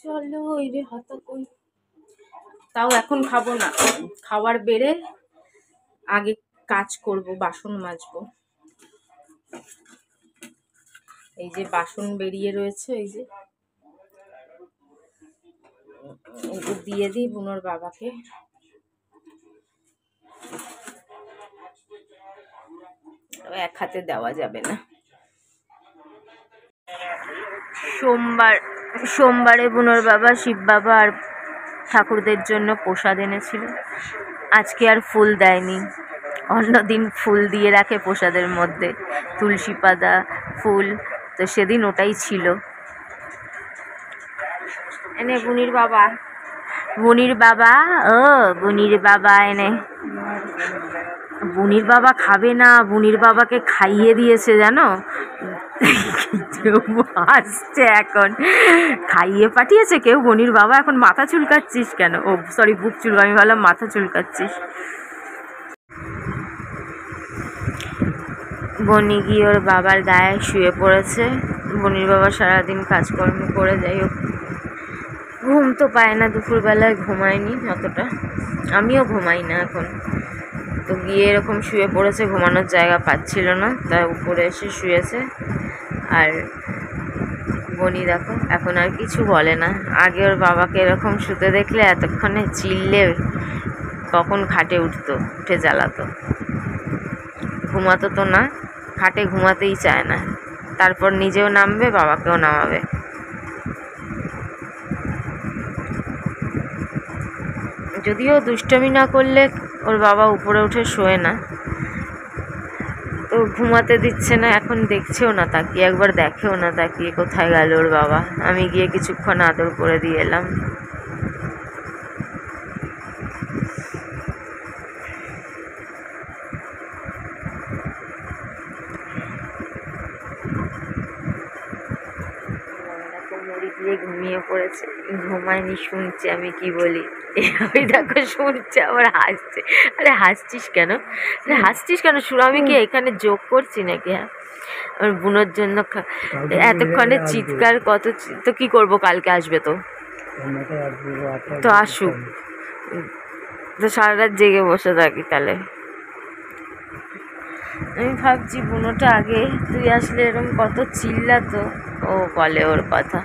চলো ওই রে হাতা কই, তাও এখন খাবো না, খাওয়ার বেড়ে আগে কাজ করব, বাসন মাজবো। এই যে বাসন বেরিয়ে রয়েছে, এই যে দিয়ে দিই বুনোর বাবাকে। এক হাতে দেওয়া যাবে না। সোমবারে বুনোর বাবা, শিব বাবা আর ঠাকুরদের জন্য প্রসাদ এনেছিল। আজকে আর ফুল দেয়নি, অন্যদিন ফুল দিয়ে রাখে প্রসাদের মধ্যে, তুলসী পাতা ফুল, তো সেদিন ওটাই ছিল। এনে বুনির বাবা, বুনির বাবা, ও বুনির বাবা এনে। বুনির বাবা খাবে না, বুনির বাবাকে খাইয়ে দিয়েছে জানো, আসছে এখন, খাইয়ে পাঠিয়েছে কেউ। বুনির বাবা এখন মাথা চুলকাচ্ছিস কেন? ও সরি, বুক চুলকা, আমি ভাবলাম মাথা চুলকাচ্ছিস। বনি গিয়ে ওর বাবার গায়ে শুয়ে পড়েছে। বনির বাবা সারাদিন কাজকর্ম করে, যাই হোক ঘুম তো পায় না, দুপুরবেলায় ঘুমায়নি অতটা, আমিও ঘুমাই না এখন। তো গিয়ে এরকম শুয়ে পড়েছে, ঘুমানোর জায়গা পাচ্ছিল না, তাই উপরে এসে শুয়েছে। আর বনি দেখো এখন আর কিছু বলে না। আগে ওর বাবাকে এরকম শুতে দেখলে এতক্ষণে চিল্লে কখন খাটে উঠে জ্বালাতো। ঘুমাতো তো না, খাটে ঘুমাতেই চায় না, তারপর নিজেও নামবে, বাবাকেও নামাবে। যদিও দুষ্টমি না করলে ওর বাবা উপরে উঠে শোয় না, তো ঘুমাতে দিচ্ছে না এখন, দেখছেও না তাকিয়ে, একবার দেখেও না তাকিয়ে কোথায় গেল ওর বাবা। আমি গিয়ে কিছুক্ষণ আদর করে দিয়ে এলাম। মুড়ি দিয়ে ঘুমিয়ে পড়েছে, ঘুমায়নি, শুনছে আমি কি বলি। আমি দেখো শুনছে, আবার হাসছে। আরে হাসছিস কেন, আরে হাসছিস কেন? আমি কি এখানে যোগ করছি নাকি? হ্যাঁ, আমার বুনোর জন্য এতক্ষণে চিৎকার কত, তো কি করব, কালকে আসবে তো, তো আসুক, তো সারা রাত জেগে বসে থাকি তাহলে। আমি ভাবছি বুনোটা আগে তুই আসলে এরকম কত চিল্লাতো, ও বলে ওর কথা।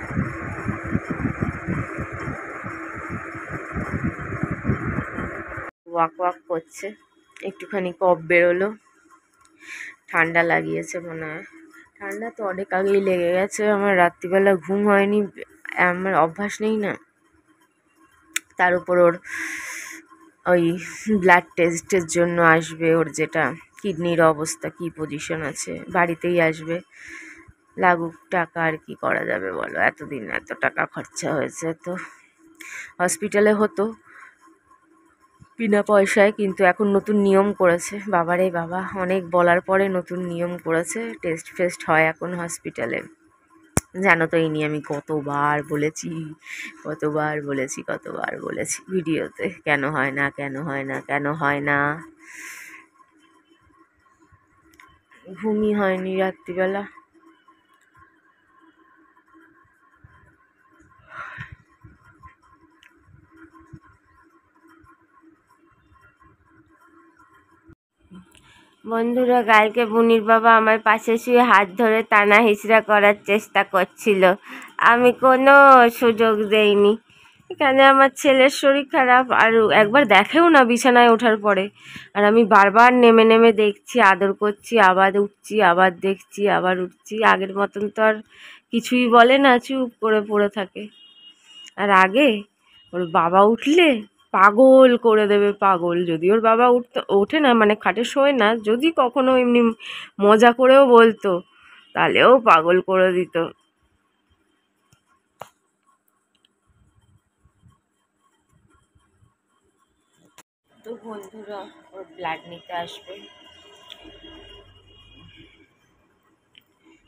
ওয়াক ওয়াক করছে, একটুখানি কফ বেরোলো, ঠান্ডা লাগিয়েছে মনে হয়। ঠান্ডা তো অনেক আগেই লেগে গেছে, আমার রাত্রিবেলা ঘুম হয়নি, আমার অভ্যাস নেই না। তার উপর ওর ওই ব্লাড টেস্টের জন্য আসবে, ওর যেটা কিডনির অবস্থা কী পজিশন আছে, বাড়িতেই আসবে। লাগুক টাকা, আর কি করা যাবে বলো, এতদিন এত টাকা খরচা হয়েছে, তো হসপিটালে হতো বিনা পয়সায়, কিন্তু এখন নতুন নিয়ম করেছে, বাবারে বাবা, অনেক বলার পরে নতুন নিয়ম করেছে, টেস্ট ফেস্ট হয় এখন হসপিটালে। জানো তো এই নিয়ে আমি কতবার বলেছি ভিডিওতে, কেন হয় না, কেন হয় না, কেন হয় না। ঘুমই হয়নি রাত্রিবেলা। বন্ধুরা, কালকে বুনির বাবা আমার পাশে শুয়ে হাত ধরে টানা হিচড়া করার চেষ্টা করছিল, আমি কোনো সুযোগ দেইনি। এখানে আমার ছেলের শরীর খারাপ, আর একবার দেখেও না বিছানায় ওঠার পরে, আর আমি বারবার নেমে নেমে দেখছি, আদর করছি, আবার উঠছি, আবার দেখছি, আবার উঠছি। আগের মতন তো আর কিছুই বলে না, চুপ করে পড়ে থাকে। আর আগে ওর বাবা উঠলে পাগল করে দেবে, পাগল। যদি ওর বাবা ওঠে না, মানে খাটে শোয় না, যদি কখনো এমনি মজা করেও বলতো, তাহলেও পাগল করে দিত। তো বন্ধুরা, ওর ব্লাড নিতে আসবে,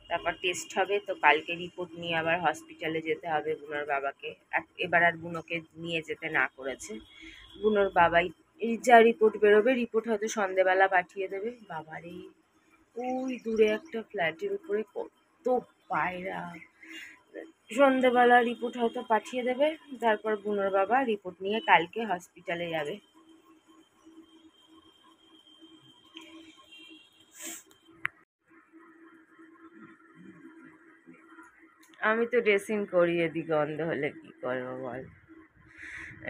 তারপর টেস্ট হবে, তো কালকে রিপোর্ট নিয়ে আবার হসপিটালে যেতে হবে বুনোর বাবাকে। এবার আর বুনোকে নিয়ে যেতে না করেছে, বুনোর বাবাই যা রিপোর্ট বেরোবে, রিপোর্ট হয়তো সন্ধেবেলা পাঠিয়ে দেবে। বাবারে, ওই দূরে একটা ফ্ল্যাটের উপরে কত পায়রা, সন্ধেবেলা রিপোর্ট হয়তো পাঠিয়ে দেবে, তারপর বুনোর বাবা রিপোর্ট নিয়ে কালকে হসপিটালে যাবে। আমি তো ড্রেসিং করিয়ে দিই, গন্ধ হলে কি করবো বল,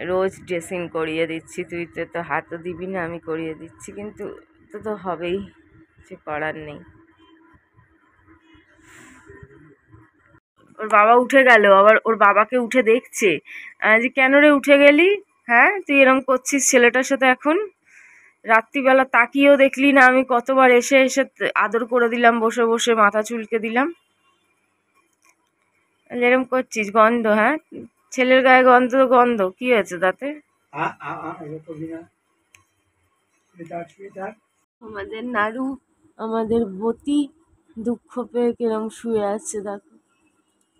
রোজ ড্রেসিং করিয়ে দিচ্ছি, তুই তো হাতও দিবি না, আমি করিয়ে দিচ্ছি, কিন্তু তো হবেই, কিছু করার নেই। ওর বাবা উঠে গেল, আবার ওর বাবাকে উঠে দেখছে, যে কেন রে উঠে গেলি, হ্যাঁ তুই এরম করছিস ছেলেটার সাথে এখন, রাত্রিবেলা তাকিয়েও দেখলি না, আমি কতবার এসে এসে আদর করে দিলাম, বসে বসে মাথা চুলকে দিলাম, এরম করছিস, গন্ধ, হ্যাঁ ছেলের গায়ে গন্ধ, গন্ধ কি হয়েছে তাতে? আমাদের নাড়ু, আমাদের বতি দুঃখ পেয়ে কিরম শুয়ে আছে দেখো,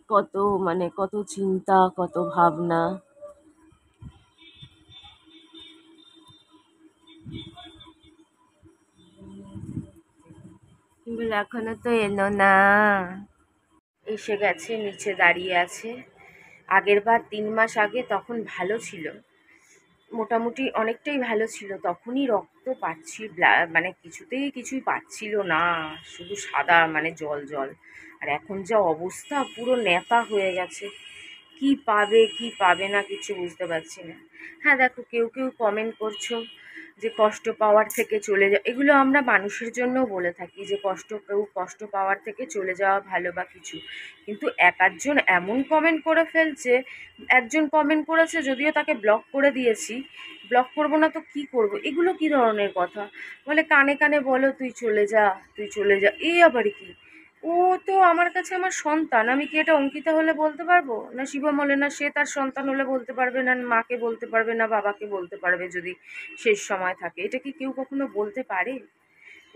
কত মানে কত চিন্তা, কত ভাবনা। বলে এখনো তো এলো না, এসে গেছে, নিচে দাঁড়িয়ে আছে। আগের বার 3 মাস আগে তখন ভালো ছিল, মোটামুটি অনেকটাই ভালো ছিল, তখনই রক্ত পাচ্ছি, মানে কিছুই পাচ্ছিল না, শুধু সাদা মানে জল জল। আর এখন যা অবস্থা, পুরো নেতা হয়ে গেছে, কি পাবে কি পাবে না কিছু বুঝতে পারছি না। হ্যাঁ দেখো, কেউ কেউ কমেন্ট করছো যে কষ্ট পাওয়ার থেকে চলে যা, এগুলো আমরা মানুষের জন্য বলে থাকি যে কেউ কষ্ট পাওয়ার থেকে চলে যাওয়া ভালো বা কিছু, কিন্তু এক আধজন এমন কমেন্ট করে ফেলছে, একজন কমেন্ট করেছে, যদিও তাকে ব্লক করে দিয়েছি, ব্লক করবো না তো কি করব, এগুলো কি ধরনের কথা, বলে কানে কানে বলো তুই চলে যা, তুই চলে যা, এই আবার কি? ও তো আমার কাছে আমার সন্তান, আমি কি এটা অঙ্কিতা হলে বলতে পারবো না, শিবম হলে, না সে তার সন্তান হলে বলতে পারবে, না মাকে বলতে পারবে, না বাবাকে বলতে পারবে যদি শেষ সময় থাকে, এটা কি কেউ কখনো বলতে পারে?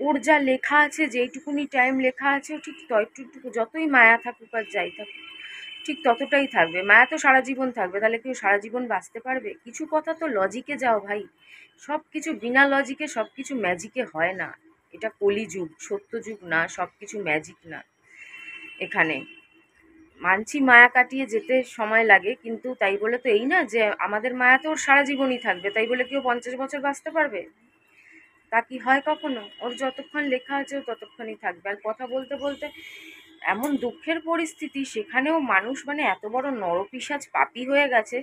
ওর যা লেখা আছে, যেইটুকুনি টাইম লেখা আছে, ও ঠিক ততটুকু, যতই মায়া থাকুক আর যাই থাকুক ঠিক ততটাই থাকবে, মায়া তো সারা জীবন থাকবে, তাহলে কেউ সারা জীবন বাঁচতে পারবে? কিছু কথা তো লজিকে যাও ভাই, সব কিছু বিনা লজিকে সব কিছু ম্যাজিকে হয় না, এটা কলিযুগ, সত্য যুগ না, সব কিছু ম্যাজিক না। এখানে মানছি মায়া কাটিয়ে যেতে সময় লাগে, কিন্তু তাই বলে তো এই না যে আমাদের মায়া তো ওর সারা জীবনই থাকবে, তাই বলে কেউ 50 বছর বাঁচতে পারবে? তা কি হয় কখনো? ওর যতক্ষণ লেখা আছে ও ততক্ষণই থাকবে। আর কথা বলতে বলতে এমন দুঃখের পরিস্থিতি, সেখানেও মানুষ মানে এত বড় নরপিশাচ পাপী হয়ে গেছে,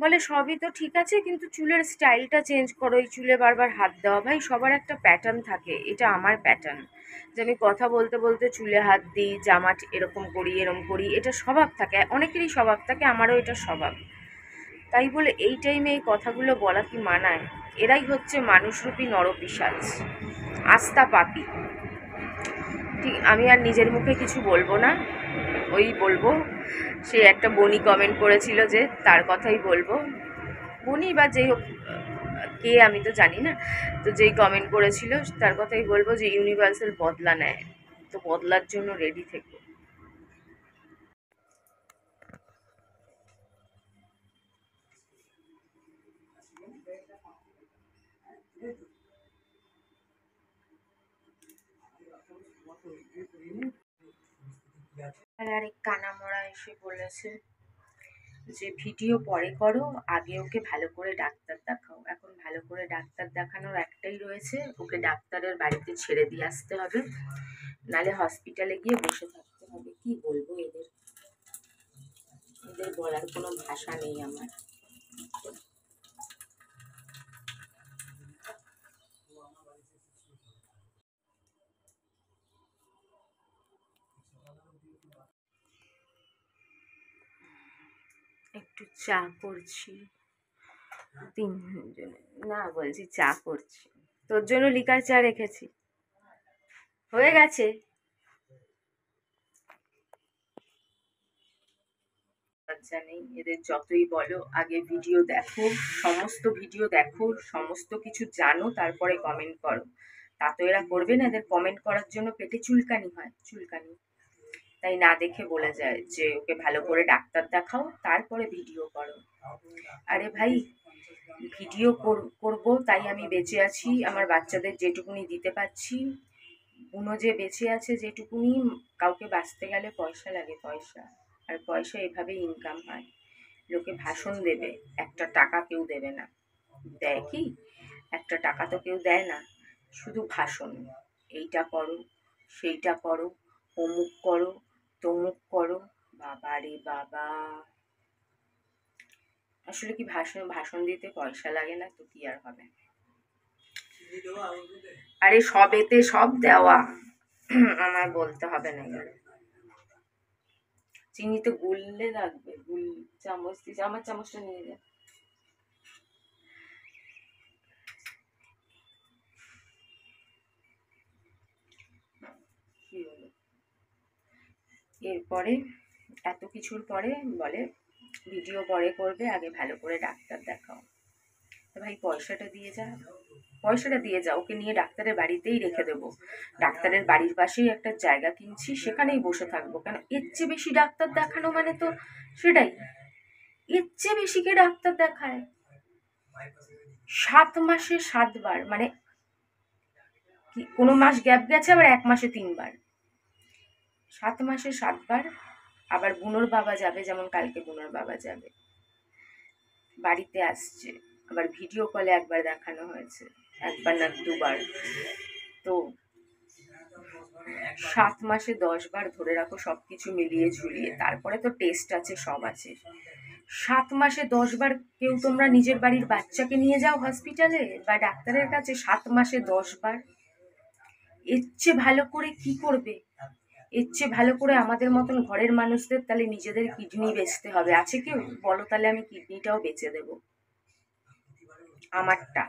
বলে সবই তো ঠিক আছে কিন্তু চুলের স্টাইলটা চেঞ্জ করো, এই চুলে বারবার হাত দেওয়া। ভাই সবার একটা প্যাটার্ন থাকে, এটা আমার প্যাটার্ন, যে আমি কথা বলতে বলতে চুলে হাত দিই, জামা এরকম করি এরকম করি, এটা স্বভাব থাকে, অনেকেরই স্বভাব থাকে, আমারও এটা স্বভাব। তাই বলে এই টাইমে এই কথাগুলো বলা কি মানায়? এরাই হচ্ছে মানুষরূপী নরপিশাচ, আস্তা পাপী। ঠিক, আমি আর নিজের মুখে কিছু বলবো না, ওই বলবো, সে একটা বনি কমেন্ট করেছিল যে তার কথাই বলবো, বনি বা যেই হোক, কে আমি তো জানি না, তো যেই কমেন্ট করেছিল তার কথাই বলবো, যে ইউনিভার্সাল বদলা নেয়, তো বদলার জন্য রেডি থেকো। আর আরেক কানামরা এসে বলেছে যে ভিডিও পরে করো, আগে ওকে ভালো করে ডাক্তার দেখাও। এখন ভালো করে ডাক্তার দেখানোর একটাই রয়েছে, ওকে ডাক্তারের বাড়িতে ছেড়ে দিয়ে আসতে হবে, নালে হসপিটালে গিয়ে বসে থাকতে হবে। কি বলবো এদের, এদের বলার কোনো ভাষা নেই আমার। একটু চা করছি, তিনজনে, না বলছি চা করছি, তোর জন্য লিকার চা রেখেছি, হয়ে গেছে। লজ্জা নেই এদের, যতই বলো আগে ভিডিও দেখো, সমস্ত ভিডিও দেখো, সমস্ত কিছু জানো, তারপরে কমেন্ট করো। তা তো এরা করবে না, এদের কমেন্ট করার জন্য পেটে চুলকানি হয়, চুলকানি, তাই না দেখে বলে যায় যে ওকে ভালো করে ডাক্তার দেখাও, তারপরে ভিডিও করো। আরে ভাই, ভিডিও করব তাই আমি বেঁচে আছি, আমার বাচ্চাদের যেটুকুনি দিতে পারছি, উনো যে বেঁচে আছে যেটুকুনি, কাউকে বাঁচতে গেলে পয়সা লাগে, পয়সা। আর পয়সা এভাবেই ইনকাম হয়। লোকে ভাষণ দেবে, একটা টাকা কেউ দেবে না। দেয় কি? একটা টাকা তো কেউ দেয় না, শুধু ভাষণ। এইটা করো, সেইটা করো, অমুক করো, তমুক করো। বাবা রে বাবা, আসলে কি ভাষণ দিতে পয়সা লাগে না তো কি আর হবে? আরে সবেতে সব দেওয়া, আমার বলতে হবে না। চিনি তো গুললে লাগবে, চামচ দিয়েছে, আমার চামচটা নিয়ে যা। কি হলো? এরপরে এত কিছুর পরে বলে ভিডিও পরে করবে, আগে ভালো করে ডাক্তার দেখাও। ভাই পয়সাটা দিয়ে যা, পয়সাটা দিয়ে যা, ওকে নিয়ে ডাক্তারের বাড়িতেই রেখে দেবো। ডাক্তারের বাড়ির পাশেই একটা জায়গা কিনছি, সেখানেই বসে থাকবো। কেন, এর চেয়ে বেশি ডাক্তার দেখানো মানে তো সেটাই। এর চেয়ে বেশি কে ডাক্তার দেখায়? 7 মাসে 7 বার, মানে কি কোনো মাস গ্যাপ গেছে, আবার 1 মাসে 3 বার। 7 মাসে 7 বার। আবার বুনোর বাবা যাবে, যেমন কালকে বুনোর বাবা যাবে, বাড়িতে আসছে। আবার ভিডিও কলে একবার দেখানো হয়েছে, একবার না 2 বার। তো 7 মাসে 10 বার ধরে রাখো, সবকিছু মিলিয়ে ঝুলিয়ে। তারপরে তো টেস্ট আছে, সব আছে। 7 মাসে 10 বার কেউ তোমরা নিজের বাড়ির বাচ্চাকে নিয়ে যাও হসপিটালে বা ডাক্তারের কাছে? 7 মাসে 10 বার। এর চেয়ে ভালো করে কি করবে? এর চেয়ে ভালো করে আমাদের মতন ঘরের মানুষদের তাহলে নিজেদের কিডনি বেচতে হবে। আছে কেউ? বলো, তাহলে আমি কিডনিটাও বেচে দেবো, আমারটা।